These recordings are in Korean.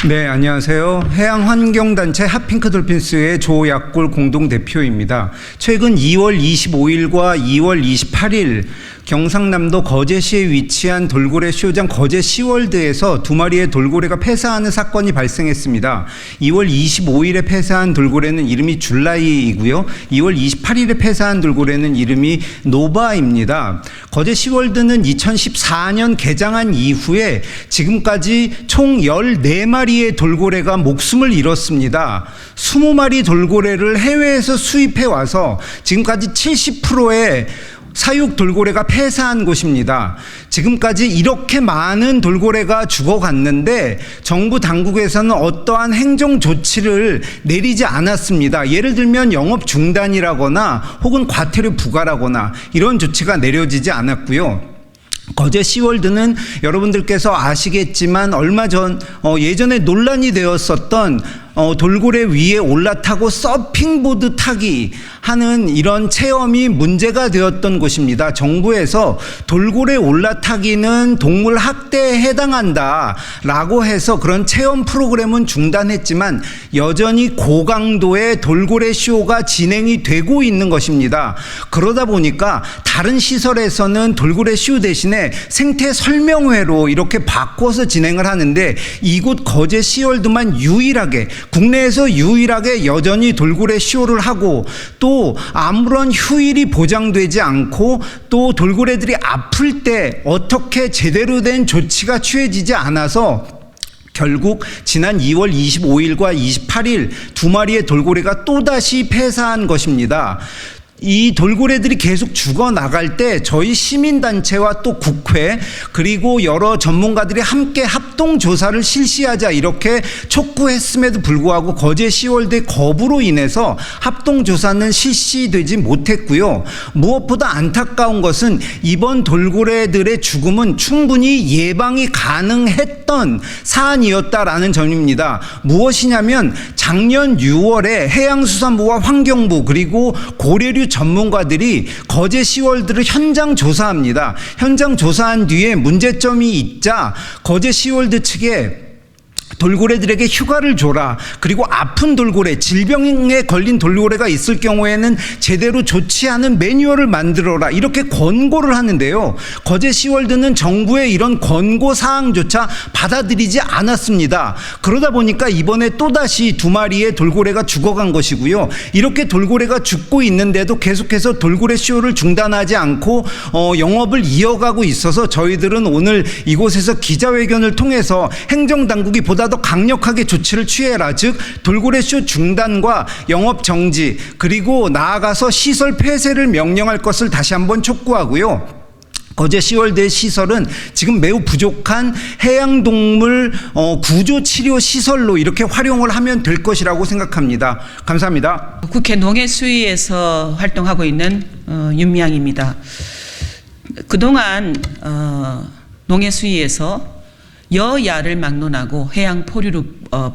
네, 안녕하세요. 해양환경단체 핫핑크 돌핀스의 조약골 공동대표입니다. 최근 2월 25일과 2월 28일 경상남도 거제시에 위치한 돌고래 쇼장 거제 시월드에서 두 마리의 돌고래가 폐사하는 사건이 발생했습니다. 2월 25일에 폐사한 돌고래는 이름이 줄라이이고요. 2월 28일에 폐사한 돌고래는 이름이 노바입니다. 거제 시월드는 2014년 개장한 이후에 지금까지 총 14마리의 돌고래가 목숨을 잃었습니다. 20마리 돌고래를 해외에서 수입해 와서 지금까지 70%의 사육 돌고래가 폐사한 곳입니다. 지금까지 이렇게 많은 돌고래가 죽어갔는데 정부 당국에서는 어떠한 행정 조치를 내리지 않았습니다. 예를 들면 영업 중단이라거나 혹은 과태료 부과라거나 이런 조치가 내려지지 않았고요. 거제 시월드는 여러분들께서 아시겠지만 얼마 전 예전에 논란이 되었었던 돌고래 위에 올라타고 서핑보드 타기 하는 이런 체험이 문제가 되었던 곳입니다. 정부에서 돌고래 올라타기는 동물 학대에 해당한다라고 해서 그런 체험 프로그램은 중단했지만 여전히 고강도의 돌고래 쇼가 진행이 되고 있는 것입니다. 그러다 보니까 다른 시설에서는 돌고래 쇼 대신에 생태 설명회로 이렇게 바꿔서 진행을 하는데 이곳 거제 시월드만 유일하게 국내에서 유일하게 여전히 돌고래 쇼를 하고 또 아무런 휴일이 보장되지 않고 또 돌고래들이 아플 때 어떻게 제대로 된 조치가 취해지지 않아서 결국 지난 2월 25일과 28일 두 마리의 돌고래가 또다시 폐사한 것입니다. 이 돌고래들이 계속 죽어나갈 때 저희 시민단체와 또 국회 그리고 여러 전문가들이 함께 합동조사를 실시하자 이렇게 촉구했음에도 불구하고 거제 시월드의 거부로 인해서 합동조사는 실시되지 못했고요. 무엇보다 안타까운 것은 이번 돌고래들의 죽음은 충분히 예방이 가능했던 사안이었다라는 점입니다. 무엇이냐면 작년 6월에 해양수산부와 환경부 그리고 고래류 전문가들이 거제 시월드를 현장 조사합니다. 현장 조사한 뒤에 문제점이 있자 거제 시월드 측에 돌고래들에게 휴가를 줘라. 그리고 아픈 돌고래, 질병에 걸린 돌고래가 있을 경우에는 제대로 조치하는 매뉴얼을 만들어라. 이렇게 권고를 하는데요. 거제 시월드는 정부의 이런 권고 사항조차 받아들이지 않았습니다. 그러다 보니까 이번에 또다시 두 마리의 돌고래가 죽어간 것이고요. 이렇게 돌고래가 죽고 있는데도 계속해서 돌고래 쇼를 중단하지 않고 영업을 이어가고 있어서 저희들은 오늘 이곳에서 기자회견을 통해서 행정당국이 보다 더 강력하게 조치를 취해라. 즉 돌고래 쇼 중단과 영업 정지 그리고 나아가서 시설 폐쇄를 명령할 것을 다시 한번 촉구하고요. 거제 시월드의 시설은 지금 매우 부족한 해양동물 구조 치료 시설로 이렇게 활용을 하면 될 것이라고 생각합니다. 감사합니다. 국회 농해수위에서 활동하고 있는 윤미향입니다. 그동안 농해수위에서 여야를 막론하고 해양 포류류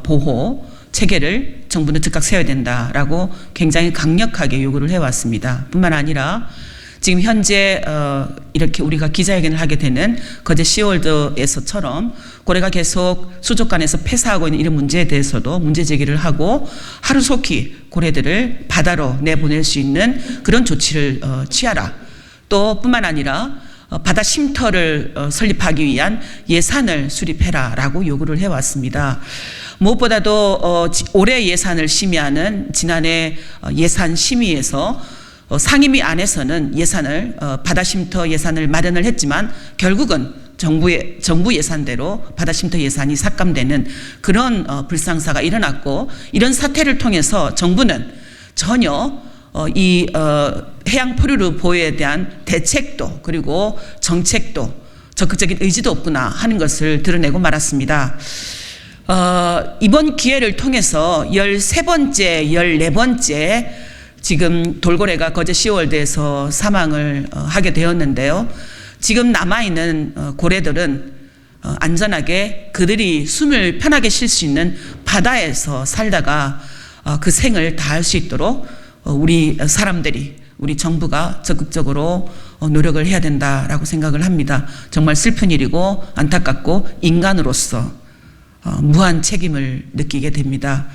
보호 체계를 정부는 즉각 세워야 된다라고 굉장히 강력하게 요구를 해왔습니다. 뿐만 아니라 지금 현재 이렇게 우리가 기자회견을 하게 되는 거제 시월드에서처럼 고래가 계속 수족관에서 폐사하고 있는 이런 문제에 대해서도 문제 제기를 하고 하루속히 고래들을 바다로 내보낼 수 있는 그런 조치를 취하라. 또 뿐만 아니라 바다 쉼터를 설립하기 위한 예산을 수립해라라고 요구를 해왔습니다. 무엇보다도 올해 예산을 심의하는 지난해 예산 심의에서 상임위 안에서는 예산을 바다 쉼터 예산을 마련을 했지만 결국은 정부 예산대로 바다 쉼터 예산이 삭감되는 그런 불상사가 일어났고 이런 사태를 통해서 정부는 전혀 이 해양 포류류 보호에 대한 대책도 그리고 정책도 적극적인 의지도 없구나 하는 것을 드러내고 말았습니다. 이번 기회를 통해서 13번째, 14번째 지금 돌고래가 거제 시월드에서 사망을 하게 되었는데요. 지금 남아있는 고래들은 안전하게 그들이 숨을 편하게 쉴 수 있는 바다에서 살다가 그 생을 다할 수 있도록 우리 사람들이 우리 정부가 적극적으로 노력을 해야 된다라고 생각을 합니다. 정말 슬픈 일이고 안타깝고 인간으로서 무한 책임을 느끼게 됩니다.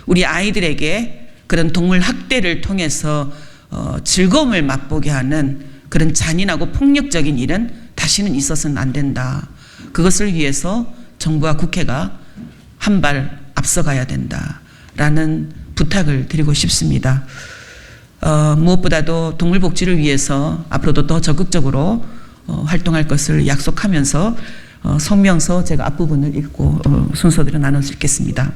우리 아이들에게 그런 동물 학대를 통해서 즐거움을 맛보게 하는 그런 잔인하고 폭력적인 일은 다시는 있어서는 안 된다. 그것을 위해서 정부와 국회가 한 발 앞서가야 된다라는 부탁을 드리고 싶습니다. 무엇보다도 동물 복지를 위해서 앞으로도 더 적극적으로 활동할 것을 약속하면서 성명서 제가 앞부분을 읽고 순서대로 나눠 읽겠습니다.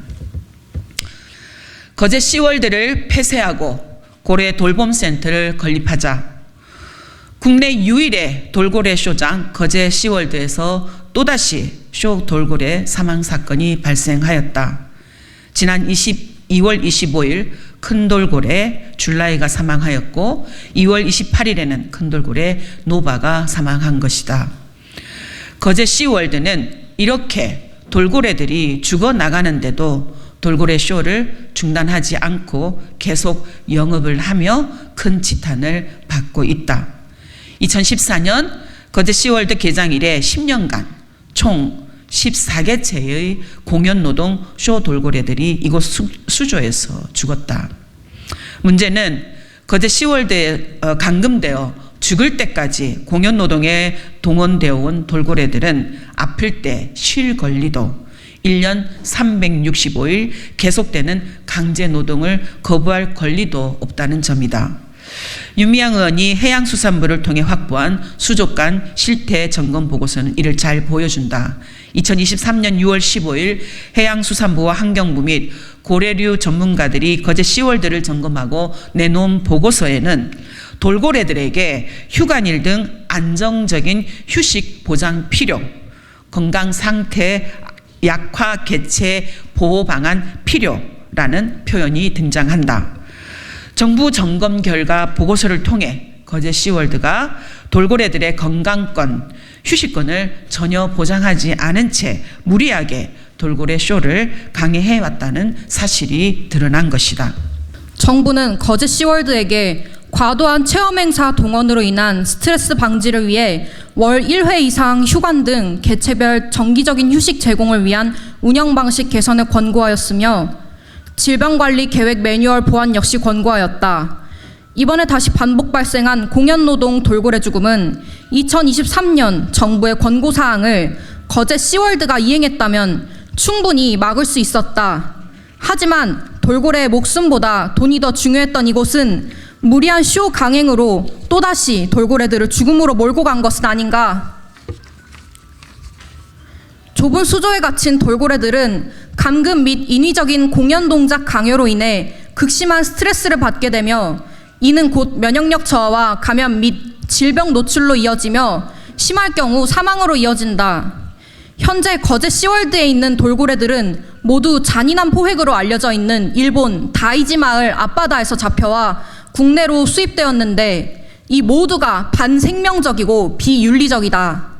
거제 시월드를 폐쇄하고 고래 돌봄센터를 건립하자. 국내 유일의 돌고래 쇼장 거제 시월드에서 또다시 쇼 돌고래 사망 사건이 발생하였다. 지난 2월 25일 큰 돌고래 줄라이가 사망하였고 2월 28일에는 큰 돌고래 노바가 사망한 것이다. 거제 시월드는 이렇게 돌고래들이 죽어나가는데도 돌고래 쇼를 중단하지 않고 계속 영업을 하며 큰 지탄을 받고 있다. 2014년 거제 시월드 개장 이래 10년간 총 14개체의 공연노동 쇼 돌고래들이 이곳 수조에서 죽었다. 문제는 거제 시월드에 감금되어 죽을 때까지 공연노동에 동원되어 온 돌고래들은 아플 때 쉴 권리도 1년 365일 계속되는 강제노동을 거부할 권리도 없다는 점이다. 윤미향 의원이 해양수산부를 통해 확보한 수족관 실태 점검 보고서는 이를 잘 보여준다. 2023년 6월 15일 해양수산부와 환경부 및 고래류 전문가들이 거제 시월드를 점검하고 내놓은 보고서에는 돌고래들에게 휴관일 등 안정적인 휴식 보장 필요, 건강 상태 약화 개체 보호 방안 필요라는 표현이 등장한다. 정부 점검 결과 보고서를 통해 거제 시월드가 돌고래들의 건강권, 휴식권을 전혀 보장하지 않은 채 무리하게 돌고래 쇼를 강행해왔다는 사실이 드러난 것이다. 정부는 거제 시월드에게 과도한 체험행사 동원으로 인한 스트레스 방지를 위해 월 1회 이상 휴관 등 개체별 정기적인 휴식 제공을 위한 운영 방식 개선을 권고하였으며 질병관리 계획 매뉴얼 보완 역시 권고하였다. 이번에 다시 반복 발생한 공연노동 돌고래 죽음은 2023년 정부의 권고사항을 거제 시월드가 이행했다면 충분히 막을 수 있었다. 하지만 돌고래의 목숨보다 돈이 더 중요했던 이곳은 무리한 쇼 강행으로 또다시 돌고래들을 죽음으로 몰고 간 것은 아닌가. 좁은 수조에 갇힌 돌고래들은 감금 및 인위적인 공연 동작 강요로 인해 극심한 스트레스를 받게 되며 이는 곧 면역력 저하와 감염 및 질병 노출로 이어지며 심할 경우 사망으로 이어진다. 현재 거제 시월드에 있는 돌고래들은 모두 잔인한 포획으로 알려져 있는 일본 다이지 마을 앞바다에서 잡혀와 국내로 수입되었는데 이 모두가 반생명적이고 비윤리적이다.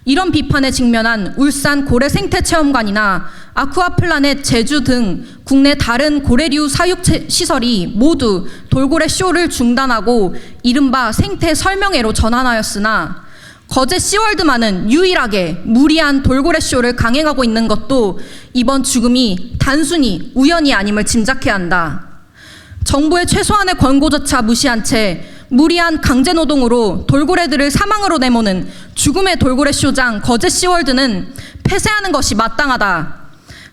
이런 비판에 직면한 울산 고래생태체험관이나 아쿠아플라넷 제주 등 국내 다른 고래류 사육시설이 모두 돌고래 쇼를 중단하고 이른바 생태 설명회로 전환하였으나 거제 시월드만은 유일하게 무리한 돌고래 쇼를 강행하고 있는 것도 이번 죽음이 단순히 우연이 아님을 짐작해야 한다. 정부의 최소한의 권고조차 무시한 채 무리한 강제노동으로 돌고래들을 사망으로 내모는 죽음의 돌고래 쇼장 거제 시월드는 폐쇄하는 것이 마땅하다.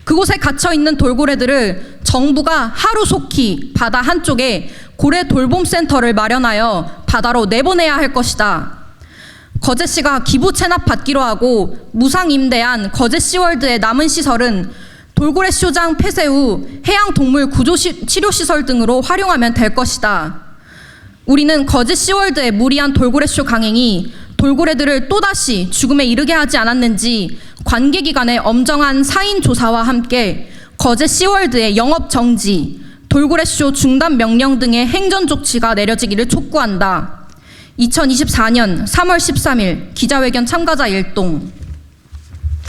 그곳에 갇혀있는 돌고래들을 정부가 하루속히 바다 한쪽에 고래 돌봄센터를 마련하여 바다로 내보내야 할 것이다. 거제시가 기부 체납 받기로 하고 무상 임대한 거제 시월드의 남은 시설은 돌고래 쇼장 폐쇄 후 해양동물 구조치료시설 등으로 활용하면 될 것이다. 우리는 거제 시월드의 무리한 돌고래 쇼 강행이 돌고래들을 또다시 죽음에 이르게 하지 않았는지 관계기관의 엄정한 사인 조사와 함께 거제 시월드의 영업 정지, 돌고래 쇼 중단 명령 등의 행정 조치가 내려지기를 촉구한다. 2024년 3월 13일 기자회견 참가자 일동.